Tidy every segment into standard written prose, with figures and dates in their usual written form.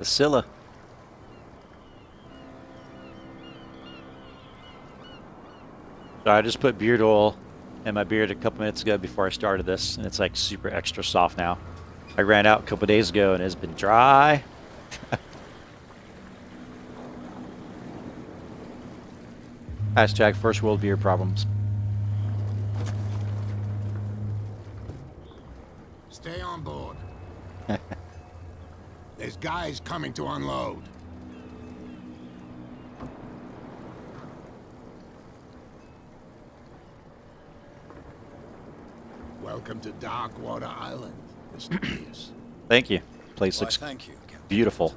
Scylla. So I just put beard oil in my beard a couple minutes ago before I started this, and it's like super extra soft now. I ran out a couple days ago and it's been dry. Hashtag first world beer problems. Stay on board. There's guys coming to unload. Welcome to Darkwater Island, Mr. Pierce. Thank you. Place looks beautiful.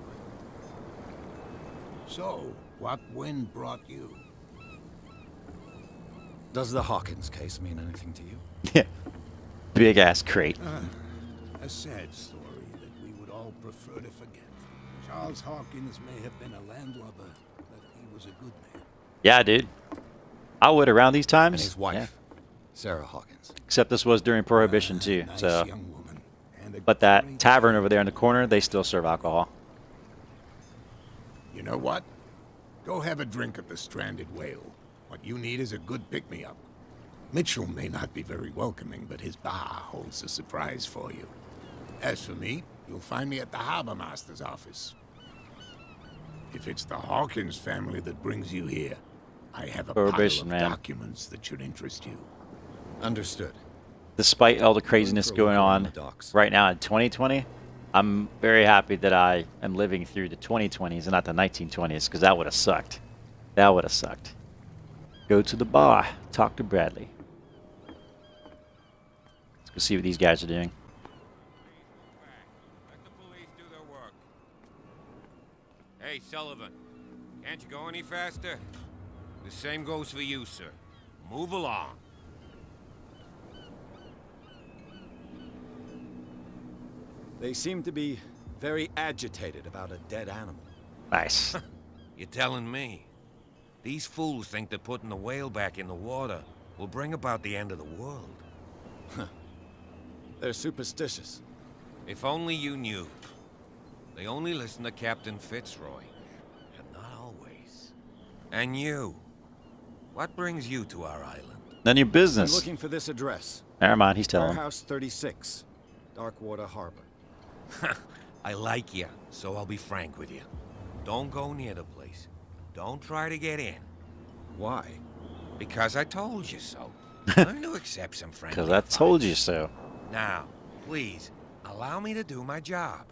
So, what wind brought you? Does the Hawkins case mean anything to you? Yeah. Big ass crate. A sad story that we would all prefer to forget. Charles Hawkins may have been a landlubber, but he was a good man. Yeah, dude. I would around these times. And his wife, yeah. Sarah Hawkins. Except this was during Prohibition too. Nice so, young woman and a but that great tavern over there in the corner, they still serve alcohol. You know what? Go have a drink at the Stranded Whale. What you need is a good pick-me-up. Mitchell may not be very welcoming, but his bar holds a surprise for you. As for me, you'll find me at the Harbor Master's office. If it's the Hawkins family that brings you here, I have a pile of documents that should interest you. Understood. Despite all the craziness going on right now in 2020, I'm very happy that I am living through the 2020s and not the 1920s, because that would have sucked. That would have sucked. Go to the bar. Talk to Bradley. Let's go see what these guys are doing. Let the police do their work. Hey, Sullivan. Can't you go any faster? The same goes for you, sir. Move along. They seem to be very agitated about a dead animal. Nice. You're telling me? These fools think that putting the whale back in the water will bring about the end of the world. They're superstitious. If only you knew. They only listen to Captain Fitzroy. And not always. And you. What brings you to our island? None of your business. I'm looking for this address. Never mind, he's telling. Warehouse 36, Darkwater Harbor. I like you, so I'll be frank with you. Don't go near the place. Don't try to get in. Why? Because I told you so. Learn to accept some friendly Because I told you so. Now, please, allow me to do my job.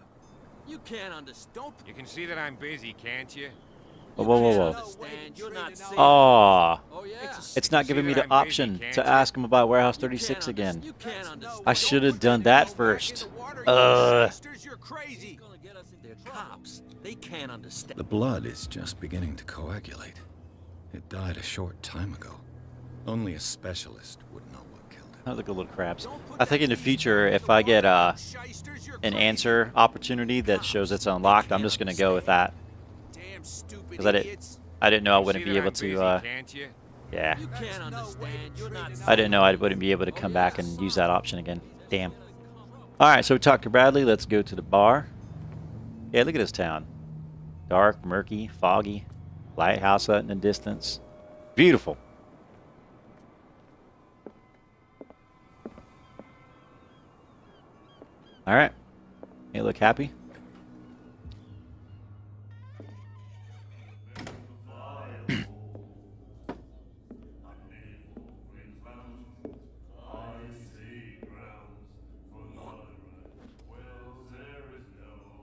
You can't understand. You can see that I'm busy, can't you? Whoa, whoa, whoa, whoa. You're not safe. Aw. Oh, yeah. It's not giving me the option to ask him about Warehouse 36 again. I should have done that first. You're crazy. They're cops. They can't understand. The blood is just beginning to coagulate. It died a short time ago. Only a specialist would know what killed it. Oh, look at little crabs. I think in the future, if I get an answer opportunity that shows it's unlocked, I'm just going to go with that. Because I didn't know I wouldn't be able to, yeah. I didn't know I wouldn't be able to come back and use that option again. Damn. Alright, so we talked to Bradley. Let's go to the bar. Yeah, look at this town. Dark, murky, foggy. Lighthouse out in the distance. Beautiful. Alright. You look happy?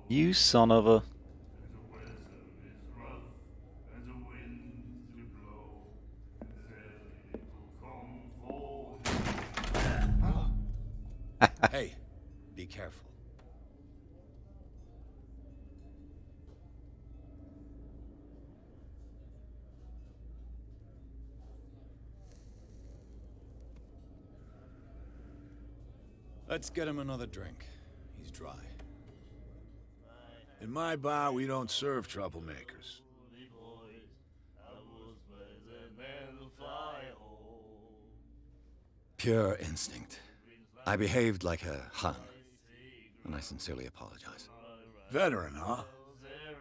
You son of a... Hey, be careful. Let's get him another drink. He's dry. In my bar, we don't serve troublemakers. Pure instinct. I behaved like a Hun, and I sincerely apologize. Veteran, huh?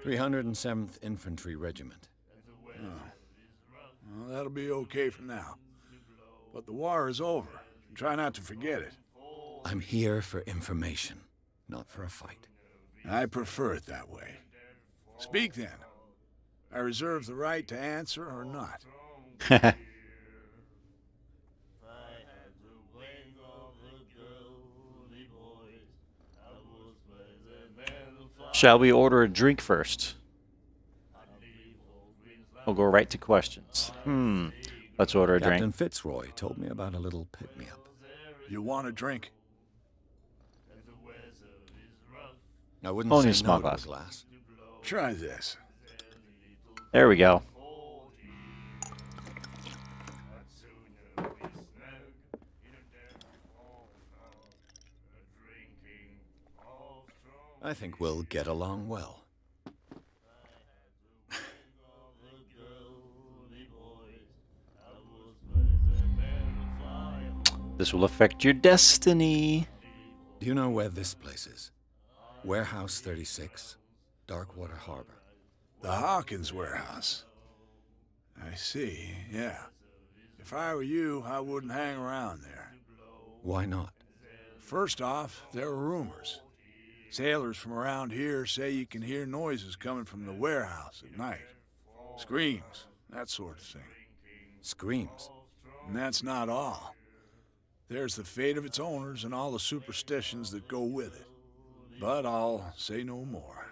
307th Infantry Regiment. Well, that'll be okay for now. But the war is over. Try not to forget it. I'm here for information, not for a fight. I prefer it that way. Speak then. I reserve the right to answer or not. Shall we order a drink first? We'll go right to questions. Let's order a Captain drink. Fitzroy told me about a little pick-me-up. You want a drink? I wouldn't Only a say small no to a glass. glass. Try this. There we go. I think we'll get along well. This will affect your destiny. Do you know where this place is? Warehouse 36, Darkwater Harbor. The Hawkins warehouse. I see, yeah. If I were you, I wouldn't hang around there. Why not? First off, there are rumors. Sailors from around here say you can hear noises coming from the warehouse at night. Screams, that sort of thing. Screams. And that's not all. There's the fate of its owners and all the superstitions that go with it. But I'll say no more.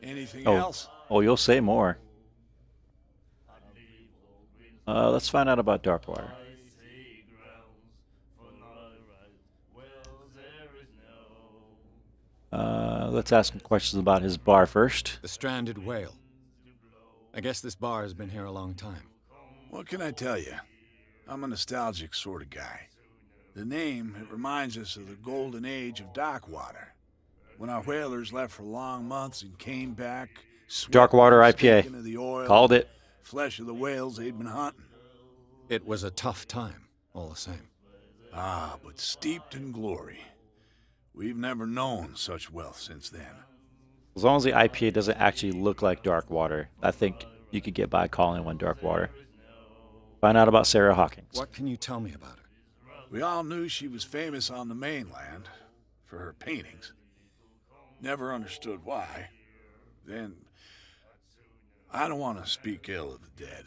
Anything else? Oh, you'll say more. Let's find out about Darkwater. Let's ask him questions about his bar first. The Stranded Whale. I guess this bar has been here a long time. What can I tell you? I'm a nostalgic sort of guy. The name, it reminds us of the golden age of Darkwater. When our whalers left for long months and came back, Darkwater IPA. stinking of the oil, Called it. flesh of the whales they'd been hunting. It was a tough time, all the same. Ah, but steeped in glory. We've never known such wealth since then. As long as the IPA doesn't actually look like Darkwater, I think you could get by calling one Darkwater. Find out about Sarah Hawkins. What can you tell me about her? We all knew she was famous on the mainland for her paintings. Never understood why. Then, I don't want to speak ill of the dead.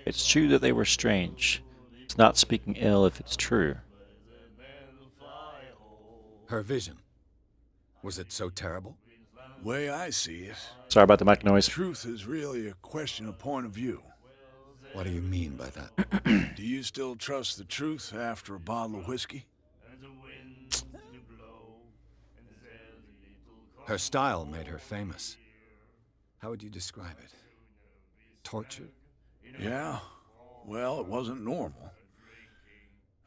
It's true that they were strange. It's not speaking ill if it's true. Her vision. Was it so terrible? Way I see it, Sorry about the mic noise. truth is really a question of point of view. What do you mean by that? Do you still trust the truth after a bottle of whiskey? Her style made her famous. How would you describe it? Tortured? Yeah, well, it wasn't normal.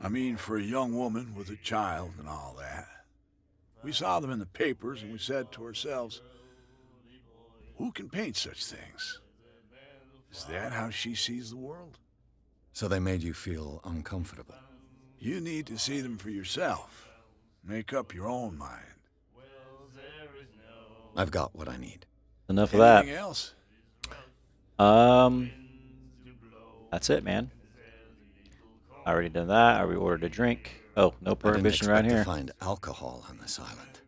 I mean, for a young woman with a child and all that. We saw them in the papers and we said to ourselves, who can paint such things? Is that how she sees the world? So they made you feel uncomfortable. You need to see them for yourself. Make up your own mind. I've got what I need. Enough of that. Anything else? That's it, man. I already done that. I already ordered a drink. Oh, no I didn't prohibition expect around to here. find alcohol on this island.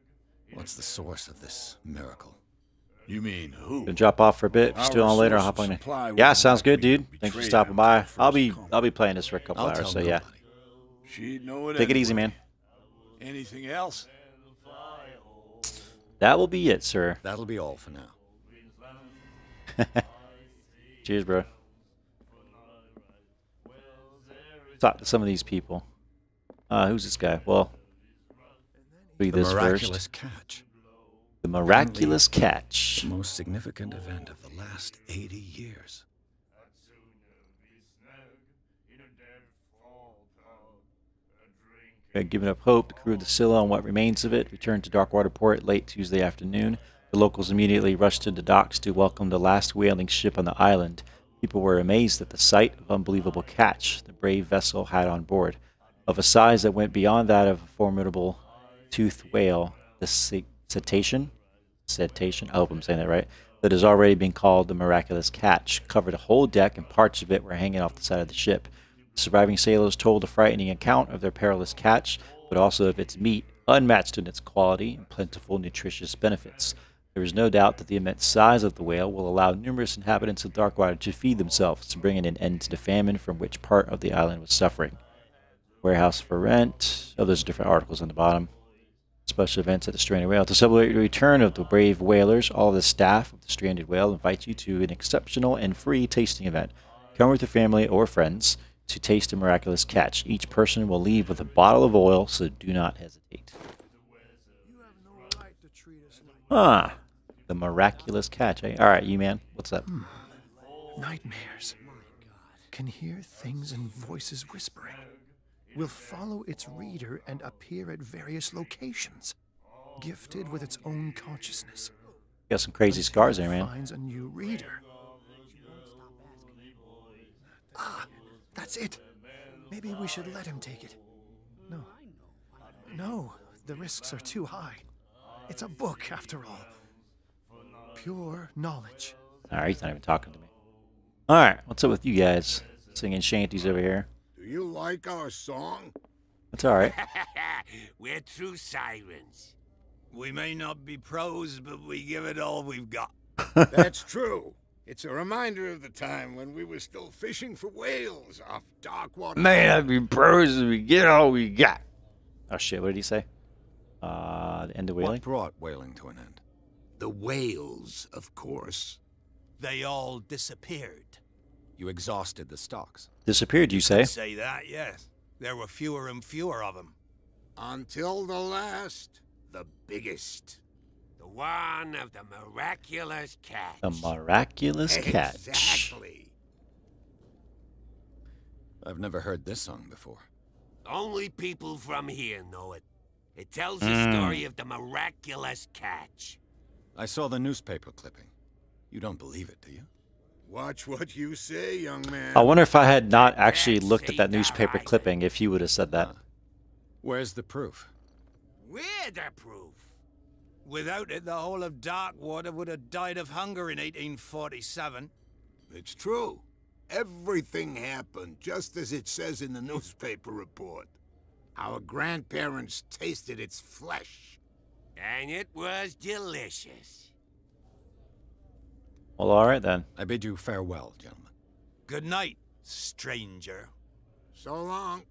What's the source of this miracle? You mean who? Gonna drop off for a bit. Our Still on later. I'll source hop of on it. supply Yeah, was sounds good, likely dude. Thanks for betrayed stopping after by. the first I'll be come. playing this for a couple I'll hours. tell So yeah, nobody. She'd know it take it easy, anyway. man. Anything else? That will be it, sir. That'll be all for now. Cheers, bro. Talk to some of these people. Who's this guy? Well, read The this miraculous first. catch. The miraculous catch. The most significant event of the last 80 years. Giving up hope, the crew of the Scylla and what remains of it returned to Darkwater Port late Tuesday afternoon. The locals immediately rushed to the docks to welcome the last whaling ship on the island. People were amazed at the sight of unbelievable catch the brave vessel had on board. of a size that went beyond that of a formidable toothed whale, the cetacean, I hope I'm saying that right, that has already been called the miraculous catch, covered a whole deck and parts of it were hanging off the side of the ship. The surviving sailors told a frightening account of their perilous catch, but also of its meat, unmatched in its quality and plentiful nutritious benefits. There is no doubt that the immense size of the whale will allow numerous inhabitants of Darkwater to feed themselves, to bring an end to the famine from which part of the island was suffering. Warehouse for rent. Oh, there's different articles on the bottom. Special events at the Stranded Whale. To celebrate the return of the brave whalers, all the staff of the Stranded Whale invite you to an exceptional and free tasting event. Come with your family or friends to taste the miraculous catch. Each person will leave with a bottle of oil, so do not hesitate. Ah, the miraculous catch. Eh? All right, you man, what's up? Nightmares. Can hear things and voices whispering. Will follow its reader and appear at various locations, gifted with its own consciousness. Got some crazy scars there, man. Finds a new reader. Ah, that's it. Maybe we should let him take it. No, the risks are too high. It's a book, after all. Pure knowledge. All right, he's not even talking to me. All right, what's up with you guys? Singing shanties over here. Do you like our song? That's all right. We're true sirens. We may not be pros, but we give it all we've got. That's true. It's a reminder of the time when we were still fishing for whales off Darkwater. May not be pros, we get all we got. Oh shit, what did he say? The end of whaling? What brought whaling to an end? The whales, of course. They all disappeared. You exhausted the stocks. Disappeared, you say? Say that, yes. There were fewer and fewer of them. Until the last, the biggest. The one of the miraculous catch. The miraculous catch. Exactly. I've never heard this song before. Only people from here know it. It tells the story of the miraculous catch. I saw the newspaper clipping. You don't believe it, do you? Watch what you say, young man. I wonder if I had not actually looked at that newspaper clipping, if he would have said that. Where's the proof? We're the proof. Without it, the whole of Darkwater would have died of hunger in 1847. It's true. Everything happened just as it says in the newspaper report. Our grandparents tasted its flesh. And it was delicious. Well, all right then. I bid you farewell, gentlemen. Good night, stranger. So long.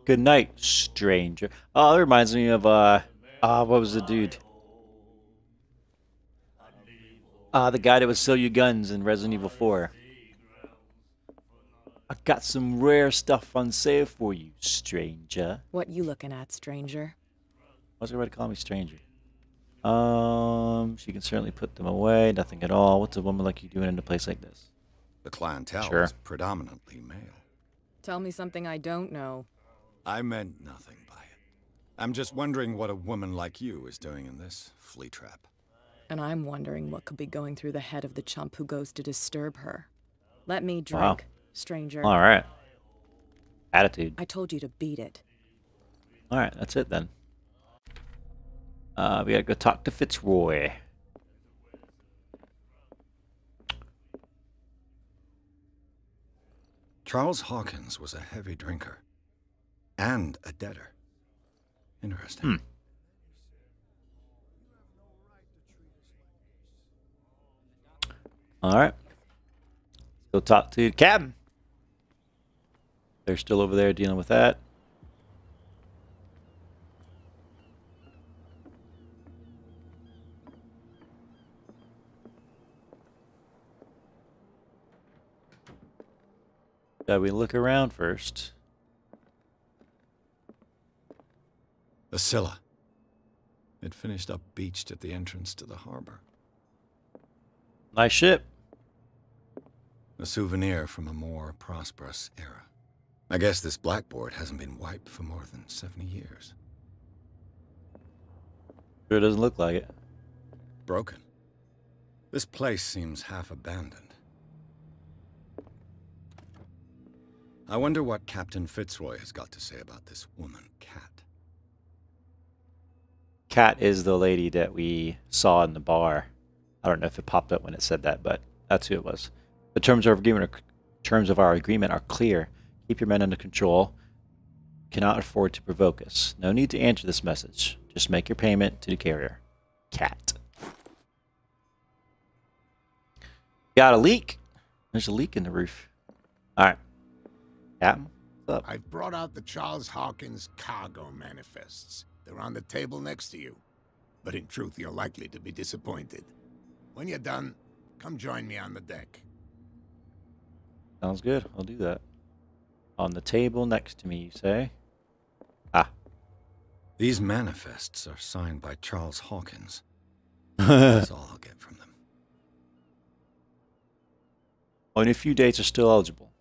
Good night, stranger. Oh, that reminds me of what was the dude? The guy that would sell you guns in Resident Evil 4. I got some rare stuff on sale for you, stranger. What you looking at, stranger? Why's everybody call me stranger? She can certainly put them away. Nothing at all. What's a woman like you doing in a place like this? The clientele Sure. is predominantly male. Tell me something I don't know. I meant nothing by it. I'm just wondering what a woman like you is doing in this flea trap. And I'm wondering what could be going through the head of the chump who goes to disturb her. Let me drink, Wow. stranger. All right. Attitude. I told you to beat it. All right, that's it then. We gotta go talk to Fitzroy. Charles Hawkins was a heavy drinker. And a debtor. Interesting. All right. Go talk to the captain. They're still over there dealing with that. Gotta we look around first. The Scylla. It finished up beached at the entrance to the harbor. Nice ship. A souvenir from a more prosperous era. I guess this blackboard hasn't been wiped for more than 70 years. Sure doesn't look like it. Broken. This place seems half abandoned. I wonder what Captain Fitzroy has got to say about this woman, Cat. Cat is the lady that we saw in the bar. I don't know if it popped up when it said that, but that's who it was. The terms of our agreement are clear. Keep your men under control. Cannot afford to provoke us. No need to answer this message. Just make your payment to the carrier. Cat. Got a leak. There's a leak in the roof. Alright. Captain, what's up? I've brought out the Charles Hawkins cargo manifests. They're on the table next to you. But in truth, you're likely to be disappointed. When you're done, come join me on the deck. Sounds good. I'll do that. On the table next to me, you say? Ah. These manifests are signed by Charles Hawkins. That's all I'll get from them. Only a few dates are still legible.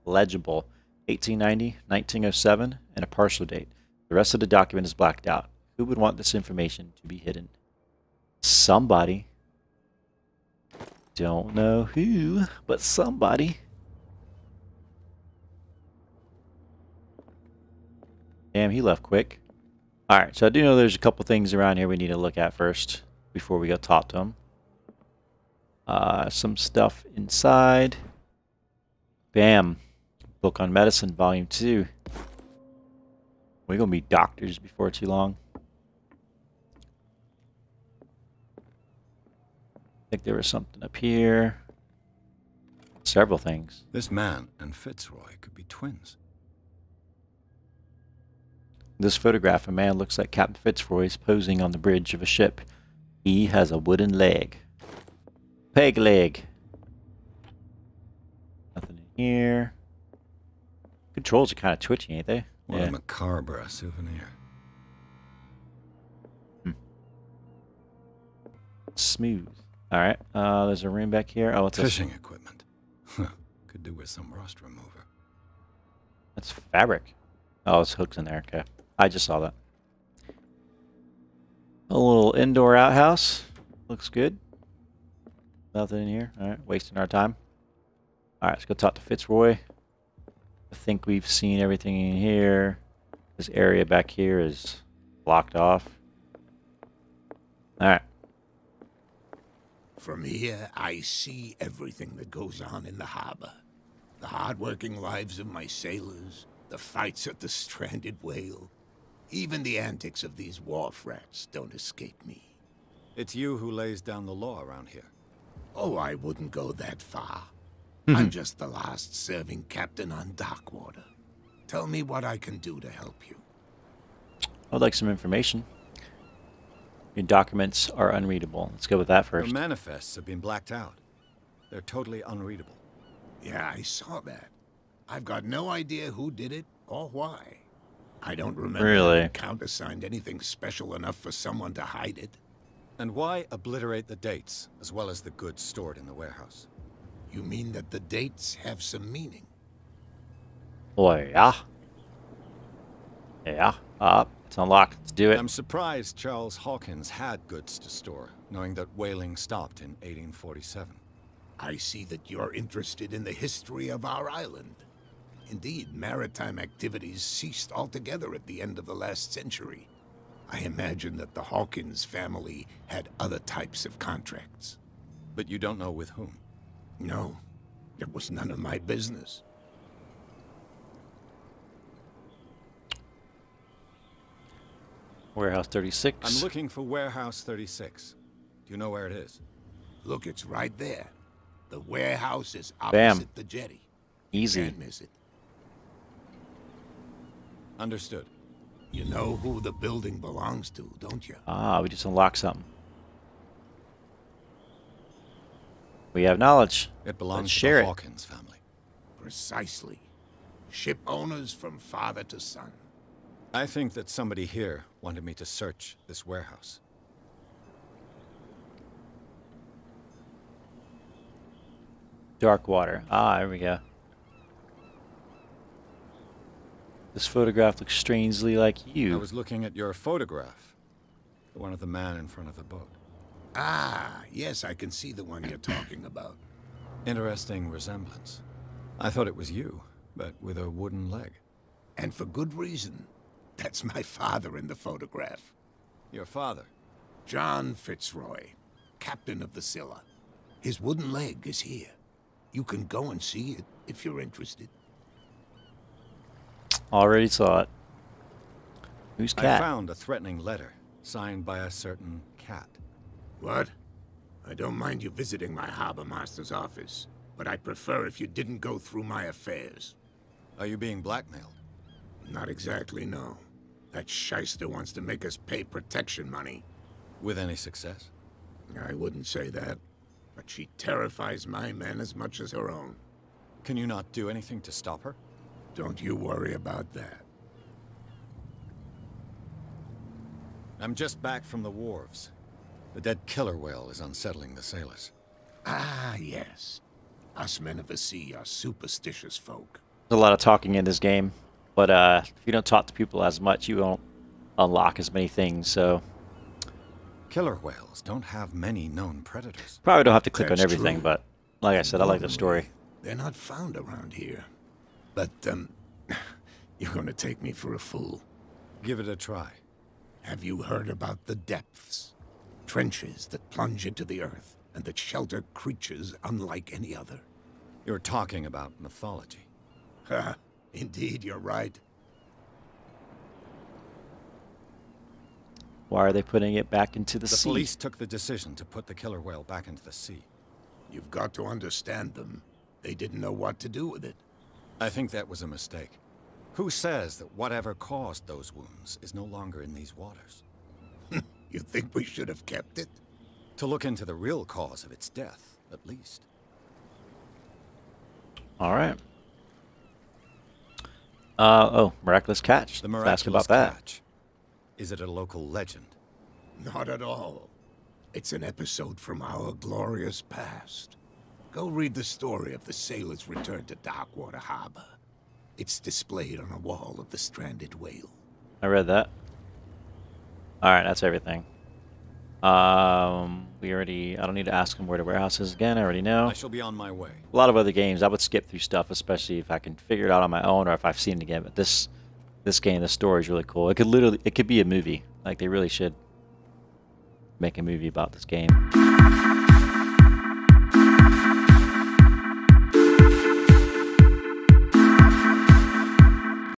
1890, 1907, and a partial date. The rest of the document is blacked out. Who would want this information to be hidden? Somebody. Don't know who, but somebody. Damn, he left quick. Alright, so I do know there's a couple things around here we need to look at first before we go talk to him. Some stuff inside. Bam. Book on Medicine, Volume 2. We're going to be doctors before too long. I think there was something up here. Several things. This man and Fitzroy could be twins. This photograph, a man looks like Captain Fitzroy is posing on the bridge of a ship. He has a wooden leg. Peg leg. Nothing in here. Controls are kind of twitchy, ain't they? What a macabre souvenir. Smooth. Alright, there's a room back here. Oh, it's fishing equipment. Could do with some rust remover. That's fabric. Oh, it's hooks in there. Okay. I just saw that. A little indoor outhouse. Looks good. Nothing in here. Alright, wasting our time. Alright, let's go talk to Fitzroy. I think we've seen everything in here. This area back here is blocked off. Alright. From here, I see everything that goes on in the harbor. The hard-working lives of my sailors, the fights at the stranded whale. Even the antics of these wharf rats don't escape me. It's you who lays down the law around here. Oh, I wouldn't go that far. I'm just the last serving captain on Darkwater. Tell me what I can do to help you. I'd like some information. Your documents are unreadable. Let's go with that first. The manifests have been blacked out. They're totally unreadable. Yeah, I saw that. I've got no idea who did it or why. I don't remember really countersigned anything special enough for someone to hide it. And why obliterate the dates, as well as the goods stored in the warehouse? You mean that the dates have some meaning? Oh, yeah. Yeah. It's unlocked. Let's do it. I'm surprised Charles Hawkins had goods to store, knowing that whaling stopped in 1847. I see that you're interested in the history of our island. Indeed, maritime activities ceased altogether at the end of the last century. I imagine that the Hawkins family had other types of contracts. But you don't know with whom? No, it was none of my business. Warehouse 36. I'm looking for Warehouse 36. Do you know where it is? Look, it's right there. The warehouse is Bam. opposite the jetty. Easy. Can't miss it. Understood. You know who the building belongs to, don't you? Ah, we just unlocked something. We have knowledge. It belongs Let's to share the it. Hawkins family. Precisely. Ship owners from father to son. I think that somebody here wanted me to search this warehouse. Dark water. Ah, there we go. This photograph looks strangely like you. I was looking at your photograph. The one of the man in front of the boat. Ah, yes, I can see the one you're talking about. Interesting resemblance. I thought it was you. but with a wooden leg. And for good reason. That's my father in the photograph. Your father? John Fitzroy, captain of the Scylla. His wooden leg is here. You can go and see it if you're interested. Already saw it. Who's Cat? I found a threatening letter signed by a certain Cat. What? I don't mind you visiting my harbor master's office, but I prefer if you didn't go through my affairs. Are you being blackmailed? Not exactly, no. That shyster wants to make us pay protection money. With any success? I wouldn't say that, but she terrifies my men as much as her own. Can you not do anything to stop her? Don't you worry about that. I'm just back from the wharves. The dead killer whale is unsettling the sailors. Ah, yes. Us men of the sea are superstitious folk. There's a lot of talking in this game, but if you don't talk to people as much, you won't unlock as many things, so... Killer whales don't have many known predators. Probably don't have to click That's on everything, true. but like I said, I like the story. They're not found around here. But, you're gonna take me for a fool. Give it a try. Have you heard about the depths? Trenches that plunge into the earth and that shelter creatures unlike any other. You're talking about mythology. Ha! Indeed, you're right. Why are they putting it back into the sea? The police took the decision to put the killer whale back into the sea. You've got to understand them. They didn't know what to do with it. I think that was a mistake. Who says that whatever caused those wounds is no longer in these waters? You think we should have kept it? To look into the real cause of its death, at least. All right. Oh, miraculous catch. The Let's miraculous ask about that. catch. Is it a local legend? Not at all. It's an episode from our glorious past. Go read the story of the sailor's return to Darkwater Harbor. It's displayed on a wall of the stranded whale. I read that. All right, that's everything. We already... I don't need to ask him where the warehouse is again. I already know. I shall be on my way. A lot of other games, I would skip through stuff, especially if I can figure it out on my own or if I've seen it again. But this game, the story is really cool. It could be a movie. Like, they really should make a movie about this game.